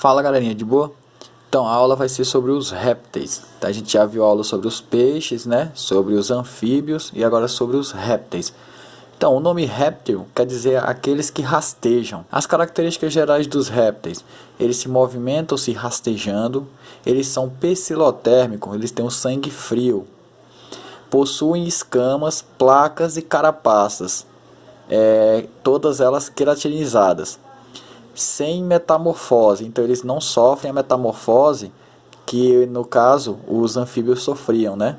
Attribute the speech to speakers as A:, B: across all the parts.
A: Fala galerinha, de boa? Então a aula vai ser sobre os répteis, tá? A gente já viu a aula sobre os peixes, né? Sobre os anfíbios e agora sobre os répteis. Então o nome réptil quer dizer aqueles que rastejam. As características gerais dos répteis: eles se movimentam se rastejando, eles são pecilotérmicos, eles têm um sangue frio, possuem escamas, placas e carapaças, todas elas queratinizadas, sem metamorfose. Então eles não sofrem a metamorfose que no caso os anfíbios sofriam, né?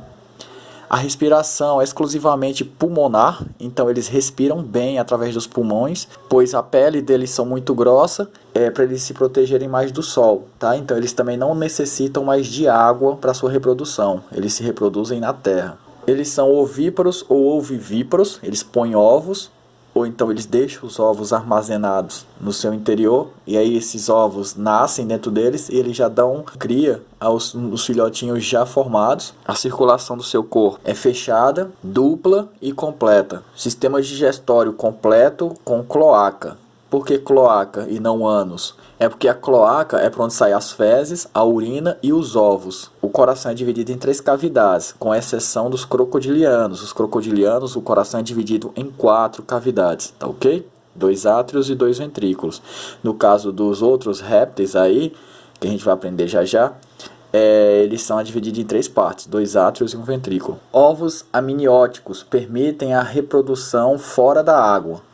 A: A respiração é exclusivamente pulmonar, então eles respiram bem através dos pulmões, pois a pele deles são muito grossa, para eles se protegerem mais do sol, tá? Então eles também não necessitam mais de água para sua reprodução, eles se reproduzem na terra. Eles são ovíparos ou ovivíparos, eles põem ovos, ou então eles deixam os ovos armazenados no seu interior, e aí esses ovos nascem dentro deles e eles já dão cria aos filhotinhos já formados. A circulação do seu corpo é fechada, dupla e completa. Sistema digestório completo com cloaca. Por que cloaca e não ânus? É porque a cloaca é para onde saem as fezes, a urina e os ovos. O coração é dividido em 3 cavidades, com exceção dos crocodilianos. Os crocodilianos, o coração é dividido em 4 cavidades, tá ok? 2 átrios e 2 ventrículos. No caso dos outros répteis aí, que a gente vai aprender já já, eles são divididos em 3 partes, 2 átrios e um ventrículo. Ovos amnióticos permitem a reprodução fora da água.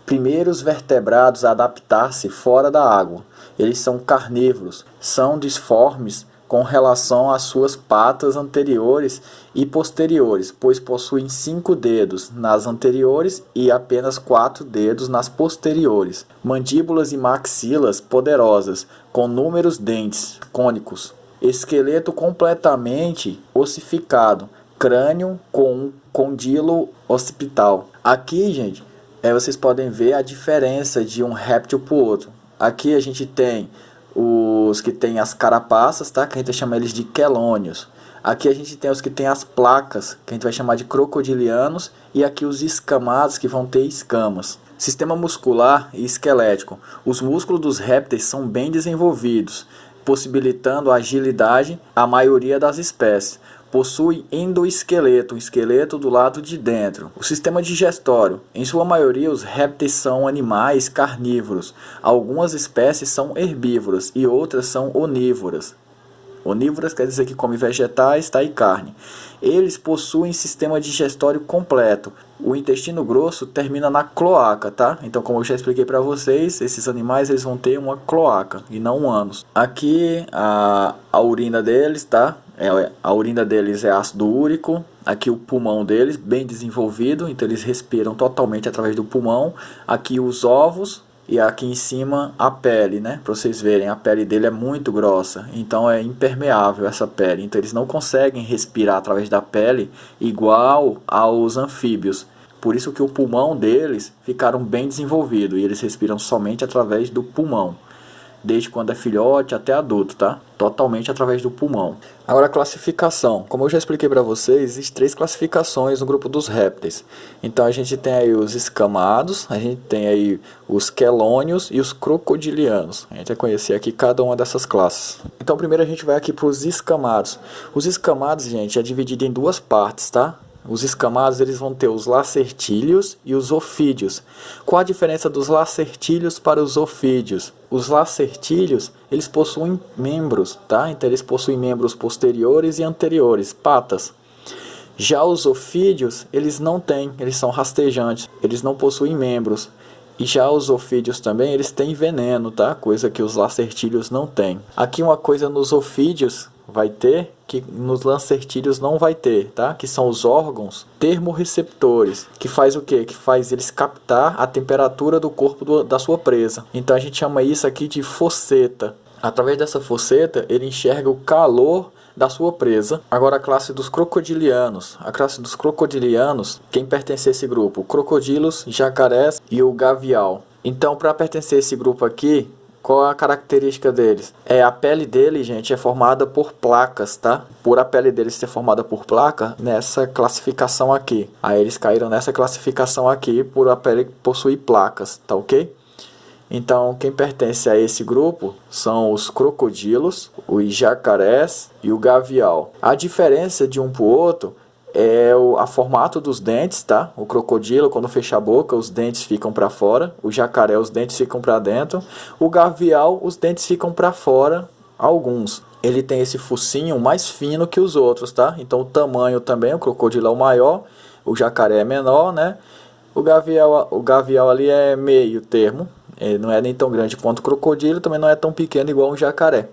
A: Primeiros vertebrados a adaptar-se fora da água. Eles são carnívoros, são disformes com relação às suas patas anteriores e posteriores, pois possuem 5 dedos nas anteriores e apenas 4 dedos nas posteriores. Mandíbulas e maxilas poderosas, com inúmeros dentes cônicos. Esqueleto completamente ossificado, crânio com um condilo occipital. Aqui, gente, vocês podem ver a diferença de um réptil para o outro. Aqui a gente tem os que tem as carapaças, tá? Que a gente chama eles de quelônios. Aqui a gente tem os que tem as placas, que a gente vai chamar de crocodilianos. E aqui os escamados, que vão ter escamas. Sistema muscular e esquelético. Os músculos dos répteis são bem desenvolvidos, possibilitando a agilidade à maioria das espécies. Possui endoesqueleto, um esqueleto do lado de dentro. O sistema digestório. Em sua maioria, os répteis são animais carnívoros. Algumas espécies são herbívoras e outras são onívoras. Onívoras quer dizer que come vegetais, tá, e carne. Eles possuem sistema digestório completo. O intestino grosso termina na cloaca, tá? Então, como eu já expliquei para vocês, esses animais eles vão ter uma cloaca e não um ânus. Aqui a urina deles, tá? A urina deles é ácido úrico. Aqui o pulmão deles bem desenvolvido, então eles respiram totalmente através do pulmão. Aqui os ovos. E aqui em cima a pele, né? Para vocês verem, a pele dele é muito grossa, então é impermeável essa pele. Então eles não conseguem respirar através da pele igual aos anfíbios. Por isso que o pulmão deles ficaram bem desenvolvido e eles respiram somente através do pulmão. Desde quando é filhote até adulto, tá? Totalmente através do pulmão. Agora a classificação. Como eu já expliquei para vocês, existem 3 classificações no grupo dos répteis. Então a gente tem aí os escamados, a gente tem aí os quelônios e os crocodilianos. A gente vai conhecer aqui cada uma dessas classes. Então primeiro a gente vai aqui para os escamados. Os escamados, gente, é dividido em 2 partes, tá? Os escamados eles vão ter os lacertílios e os ofídeos. Qual a diferença dos lacertílios para os ofídeos? Os lacertílios eles possuem membros, tá? Então eles possuem membros posteriores e anteriores, patas. Já os ofídeos eles não têm, eles são rastejantes, eles não possuem membros. E já os ofídeos também eles têm veneno, tá? Coisa que os lacertílios não têm. Aqui uma coisa nos ofídeos vai ter que nos lacertílios não vai ter, tá? Que são os órgãos termorreceptores, que faz o quê? Que faz eles captar a temperatura do corpo da sua presa. Então a gente chama isso aqui de fosseta. Através dessa fosseta, ele enxerga o calor da sua presa. Agora a classe dos crocodilianos. A classe dos crocodilianos, quem pertence a esse grupo? Crocodilos, jacarés e o gavial. Então, para pertencer a esse grupo aqui, qual é a característica deles? A pele dele, gente, é formada por placas, tá? Por a pele deles ser formada por placa, nessa classificação aqui. Aí eles caíram nessa classificação aqui por a pele possuir placas, tá ok? Então, quem pertence a esse grupo são os crocodilos, os jacarés e o gavial. A diferença de um para o outro é o formato dos dentes, tá? O crocodilo, quando fecha a boca, os dentes ficam para fora. O jacaré, os dentes ficam para dentro. O gavial, os dentes ficam para fora, alguns. Ele tem esse focinho mais fino que os outros, tá? Então o tamanho também, o crocodilo é o maior, o jacaré é menor, né? O gavial ali é meio termo, ele não é nem tão grande quanto o crocodilo, também não é tão pequeno igual um jacaré.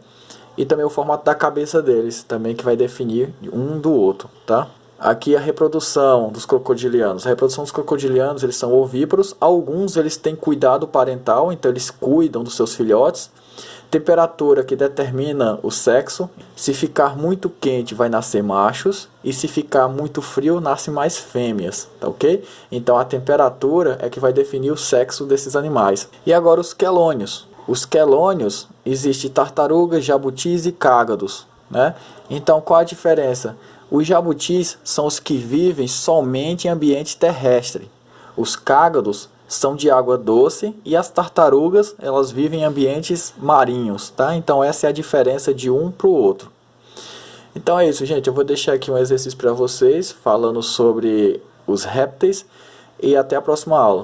A: E também o formato da cabeça deles, também que vai definir um do outro, tá? Aqui a reprodução dos crocodilianos. A reprodução dos crocodilianos, eles são ovíparos. Alguns eles têm cuidado parental, então eles cuidam dos seus filhotes. Temperatura que determina o sexo. Se ficar muito quente, vai nascer machos. E se ficar muito frio, nascem mais fêmeas, tá ok? Então a temperatura é que vai definir o sexo desses animais. E agora os quelônios. Os quelônios, existem tartarugas, jabutis e cágados, né? Então qual a diferença? Os jabutis são os que vivem somente em ambiente terrestre. Os cágados são de água doce e as tartarugas, elas vivem em ambientes marinhos, tá? Então essa é a diferença de um para o outro. Então é isso, gente. Eu vou deixar aqui um exercício para vocês falando sobre os répteis e até a próxima aula.